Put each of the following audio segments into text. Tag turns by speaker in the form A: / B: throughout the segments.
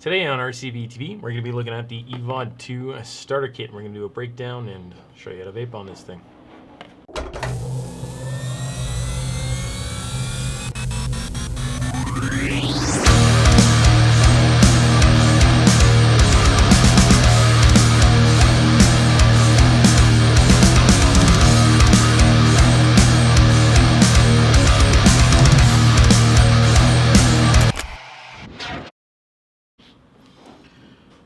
A: Today on RCVTV, we're going to be looking at the Evod 2 starter kit. We're going to do a breakdown and show you how to vape on this thing.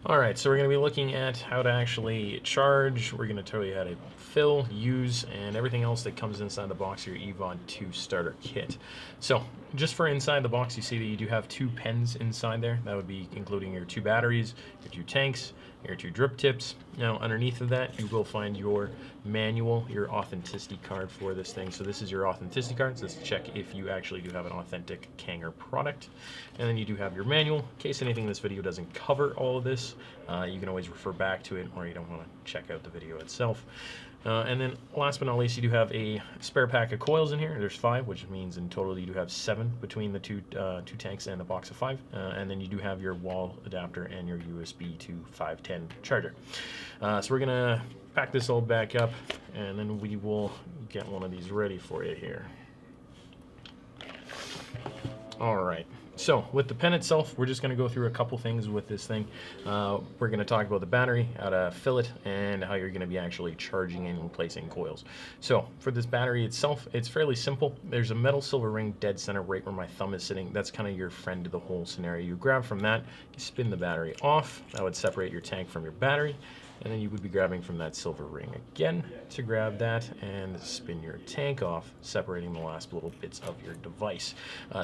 A: Alright, so we're going to be looking at how to actually charge. We're going to tell you how to fill, use, and everything else that comes inside the box of your Evod 2 starter kit. So, just for inside the box, you see that you do have 2 pens inside there. That would be including your 2 batteries, your 2 tanks, your 2 drip tips. Now, underneath of that, you will find your manual, your authenticity card for this thing. So this is your authenticity card. So this is to check if you actually do have an authentic Kanger product. And then you do have your manual. In case anything in this video doesn't cover all of this, you can always refer back to it, or you don't want to check out the video itself. And then last but not least, you do have a spare pack of coils in here. There's 5, which means in total you do have 7 between the two tanks and the box of 5. And then you do have your wall adapter and your USB to 510 charger. So we're gonna pack this all back up, and then we will get one of these ready for you here. All right. So with the pen itself, we're just going to go through a couple things with this thing. We're going to talk about the battery, how to fill it, and how you're going to be actually charging and replacing coils. So for this battery itself, it's fairly simple. There's a metal silver ring dead center right where my thumb is sitting. That's kind of your friend to the whole scenario. You grab from that, you spin the battery off. That would separate your tank from your battery. And then you would be grabbing from that silver ring again to grab that and spin your tank off, separating the last little bits of your device.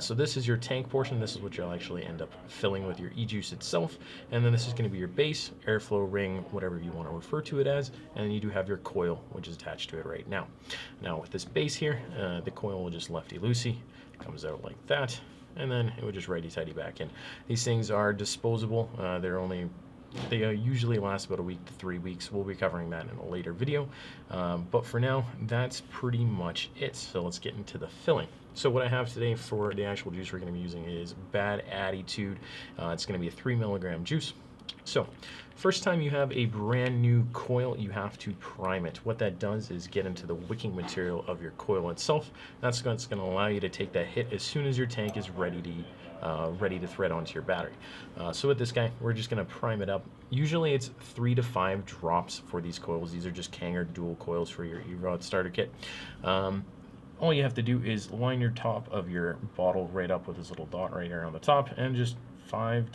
A: So this is your tank portion. This is what you'll actually end up filling with your e-juice itself. And then this is going to be your base, airflow ring, whatever you want to refer to it as. And then you do have your coil, which is attached to it right now. Now with this base here, the coil will just lefty-loosey. It comes out like that. And then it would just righty-tighty back in. These things are disposable. They usually last about a week to 3 weeks. We'll be covering that in a later video. But for now, that's pretty much it. So let's get into the filling. So what I have today for the actual juice we're going to be using is Bad Attitude. It's going to be a 3 milligram juice. So first time you have a brand new coil, you have to prime it. What that does is get into the wicking material of your coil itself. That's what's going to allow you to take that hit as soon as your tank is ready to thread onto your battery. So with this guy, we're just going to prime it up. Usually it's 3 to 5 drops for these coils. These are just Kanger dual coils for your Evod starter kit. All you have to do is line your top of your bottle right up with this little dot right here on the top, and just 5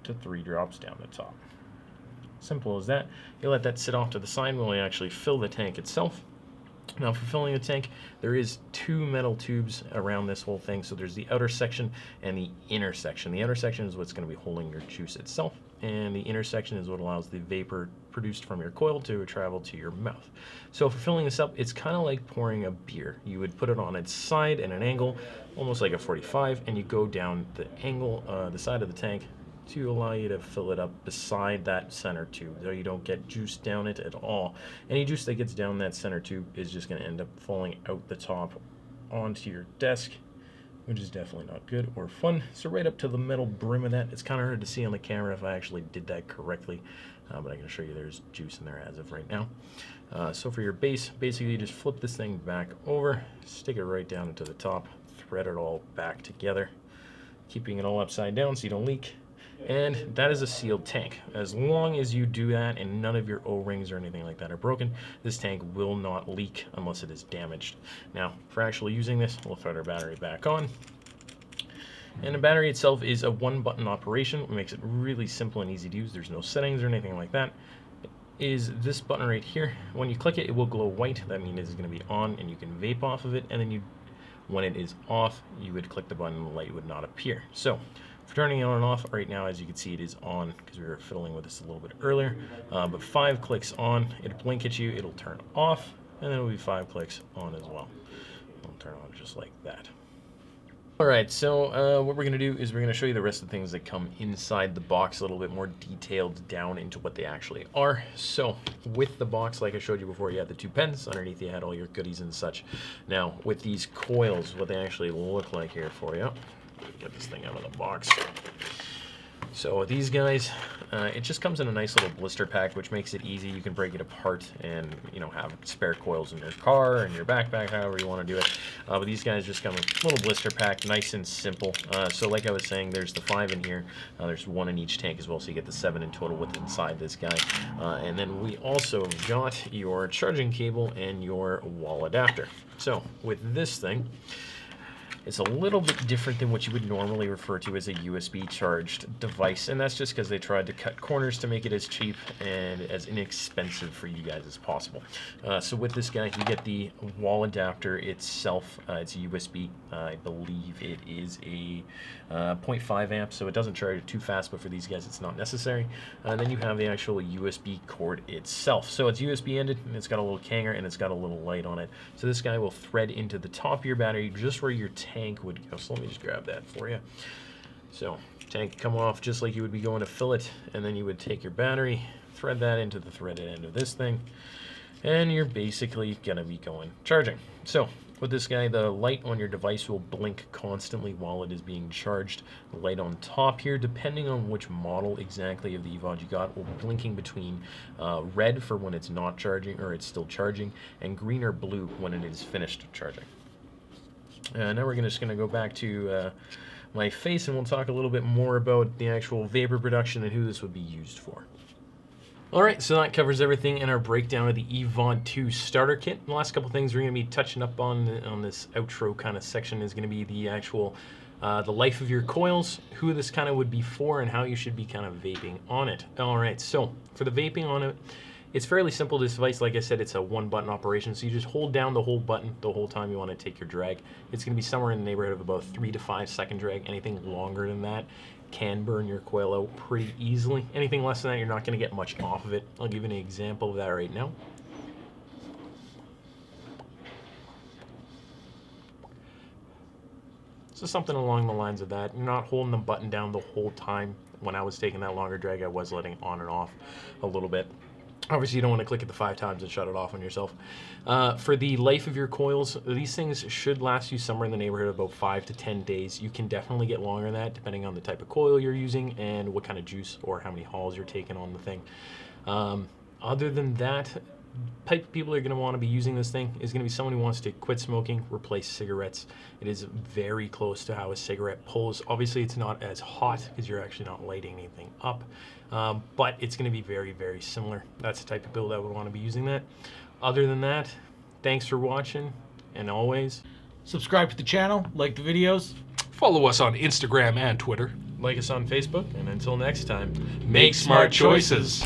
A: to 3 drops down the top. Simple as that. You let that sit off to the side while you actually fill the tank itself. Now for filling the tank, there is 2 metal tubes around this whole thing. So there's the outer section and the inner section. The outer section is what's going to be holding your juice itself, and the inner section is what allows the vapor produced from your coil to travel to your mouth. So for filling this up, it's kind of like pouring a beer. You would put it on its side at an angle, almost like a 45, and you go down the angle, the side of the tank, to allow you to fill it up beside that center tube, so you don't get juice down it at all. Any juice that gets down that center tube is just going to end up falling out the top onto your desk, which is definitely not good or fun. So right up to the metal brim of that. It's kind of hard to see on the camera if I actually did that correctly, but I can show you there's juice in there as of right now. So for your base, basically you just flip this thing back over, stick it right down into the top, thread it all back together, keeping it all upside down so you don't leak. And that is a sealed tank. As long as you do that and none of your O-rings or anything like that are broken, this tank will not leak unless it is damaged. Now, for actually using this, we'll thread our battery back on. And the battery itself is a 1-button operation, which makes it really simple and easy to use. There's no settings or anything like that. It is this button right here. When you click it, it will glow white. That means it's going to be on and you can vape off of it. And then when it is off, you would click the button and the light would not appear. So for turning it on and off, right now, as you can see, it is on because we were fiddling with this a little bit earlier. But 5 clicks on, it'll blink at you, it'll turn off, and then it'll be 5 clicks on as well. It'll turn on just like that. Alright, so what we're going to do is we're going to show you the rest of the things that come inside the box, a little bit more detailed down into what they actually are. So with the box, like I showed you before, you had the 2 pens. Underneath you had all your goodies and such. Now with these coils, what they actually look like here for you. Get this thing out of the box. So these guys, it just comes in a nice little blister pack, which makes it easy. You can break it apart and, you know, have spare coils in your car or in your backpack, however you want to do it. But these guys just come in a little blister pack, nice and simple. So like I was saying, there's the 5 in here. There's 1 in each tank as well, so you get the 7 in total with inside this guy. And then we also got your charging cable and your wall adapter. So with this thing, it's a little bit different than what you would normally refer to as a USB charged device, and that's just because they tried to cut corners to make it as cheap and as inexpensive for you guys as possible. So with this guy, you get the wall adapter itself. It's a USB. I believe it is a 0.5 amp, so it doesn't charge too fast, but for these guys it's not necessary. And then you have the actual USB cord itself. So it's USB ended, and it's got a little Kanger, and it's got a little light on it. So this guy will thread into the top of your battery, just where your tank would go. So let me just grab that for you. So tank come off just like you would be going to fill it, and then you would take your battery, thread that into the threaded end of this thing, and you're basically gonna be going charging. So with this guy, the light on your device will blink constantly while it is being charged. The light on top here, depending on which model exactly of the Evod you got, will be blinking between red for when it's not charging or it's still charging, and green or blue when it is finished charging. Now we're just going to go back to my face, and we'll talk a little bit more about the actual vapor production and who this would be used for. Alright, so that covers everything in our breakdown of the Evod 2 starter kit. The last couple things we're going to be touching up on this outro kind of section is going to be the actual the life of your coils, who this kind of would be for, and how you should be kind of vaping on it. Alright, so for the vaping on it, it's fairly simple. This device, like I said, it's a 1-button operation, so you just hold down the whole button the whole time you want to take your drag. It's going to be somewhere in the neighborhood of about 3 to 5 second drag. Anything longer than that can burn your coil out pretty easily. Anything less than that, you're not going to get much off of it. I'll give you an example of that right now. So something along the lines of that. You're not holding the button down the whole time. When I was taking that longer drag, I was letting it on and off a little bit. Obviously, you don't want to click it the 5 times and shut it off on yourself. For the life of your coils, these things should last you somewhere in the neighborhood of about 5 to 10 days. You can definitely get longer than that, depending on the type of coil you're using and what kind of juice or how many hauls you're taking on the thing. Other than that, type of people are going to want to be using this thing is going to be someone who wants to quit smoking, replace cigarettes. It is very close to how a cigarette pulls. Obviously, it's not as hot because you're actually not lighting anything up, but it's going to be very, very similar. That's the type of build that would want to be using that. Other than that, thanks for watching, and always,
B: subscribe to the channel, like the videos.
C: Follow us on Instagram and Twitter.
A: like us on Facebook, and until next time,
C: Make smart choices.